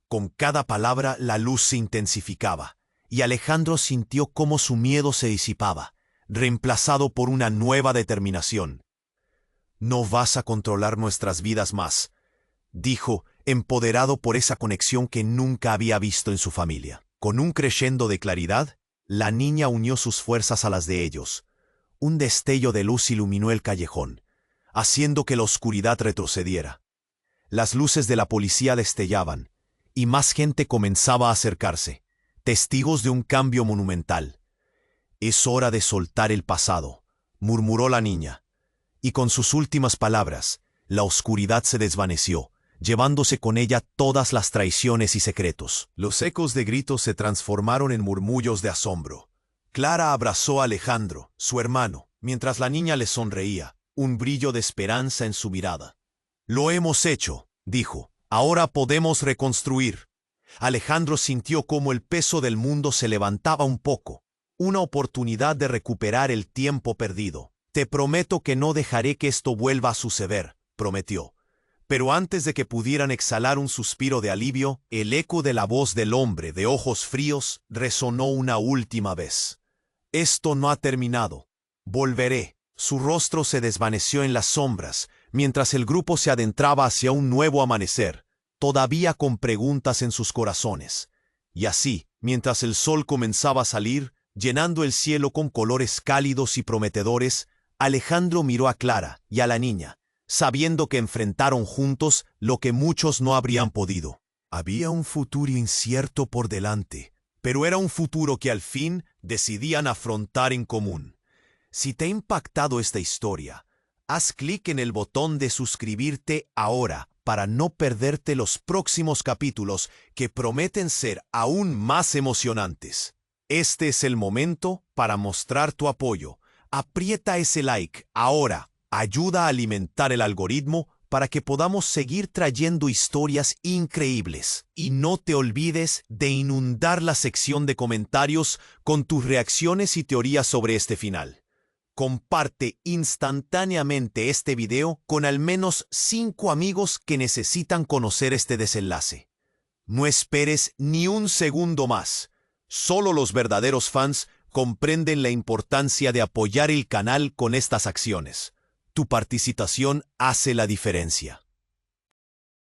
Con cada palabra la luz se intensificaba, y Alejandro sintió cómo su miedo se disipaba, reemplazado por una nueva determinación. «No vas a controlar nuestras vidas más», dijo, empoderado por esa conexión que nunca había visto en su familia. Con un crescendo de claridad, la niña unió sus fuerzas a las de ellos. Un destello de luz iluminó el callejón, haciendo que la oscuridad retrocediera. Las luces de la policía destellaban, y más gente comenzaba a acercarse, testigos de un cambio monumental. «Es hora de soltar el pasado», murmuró la niña, y con sus últimas palabras, la oscuridad se desvaneció, llevándose con ella todas las traiciones y secretos. Los ecos de gritos se transformaron en murmullos de asombro. Clara abrazó a Alejandro, su hermano, mientras la niña le sonreía, un brillo de esperanza en su mirada. «Lo hemos hecho», dijo. «Ahora podemos reconstruir». Alejandro sintió cómo el peso del mundo se levantaba un poco, una oportunidad de recuperar el tiempo perdido. «Te prometo que no dejaré que esto vuelva a suceder», prometió. Pero antes de que pudieran exhalar un suspiro de alivio, el eco de la voz del hombre de ojos fríos resonó una última vez. «Esto no ha terminado. Volveré». Su rostro se desvaneció en las sombras, mientras el grupo se adentraba hacia un nuevo amanecer, todavía con preguntas en sus corazones. Y así, mientras el sol comenzaba a salir, llenando el cielo con colores cálidos y prometedores, Alejandro miró a Clara y a la niña, sabiendo que enfrentaron juntos lo que muchos no habrían podido. Había un futuro incierto por delante, pero era un futuro que al fin decidían afrontar en común. Si te ha impactado esta historia, haz clic en el botón de suscribirte ahora para no perderte los próximos capítulos que prometen ser aún más emocionantes. Este es el momento para mostrar tu apoyo. Aprieta ese like ahora. Ayuda a alimentar el algoritmo para que podamos seguir trayendo historias increíbles. Y no te olvides de inundar la sección de comentarios con tus reacciones y teorías sobre este final. Comparte instantáneamente este video con al menos 5 amigos que necesitan conocer este desenlace. No esperes ni un segundo más. Solo los verdaderos fans comprenden la importancia de apoyar el canal con estas acciones. Tu participación hace la diferencia.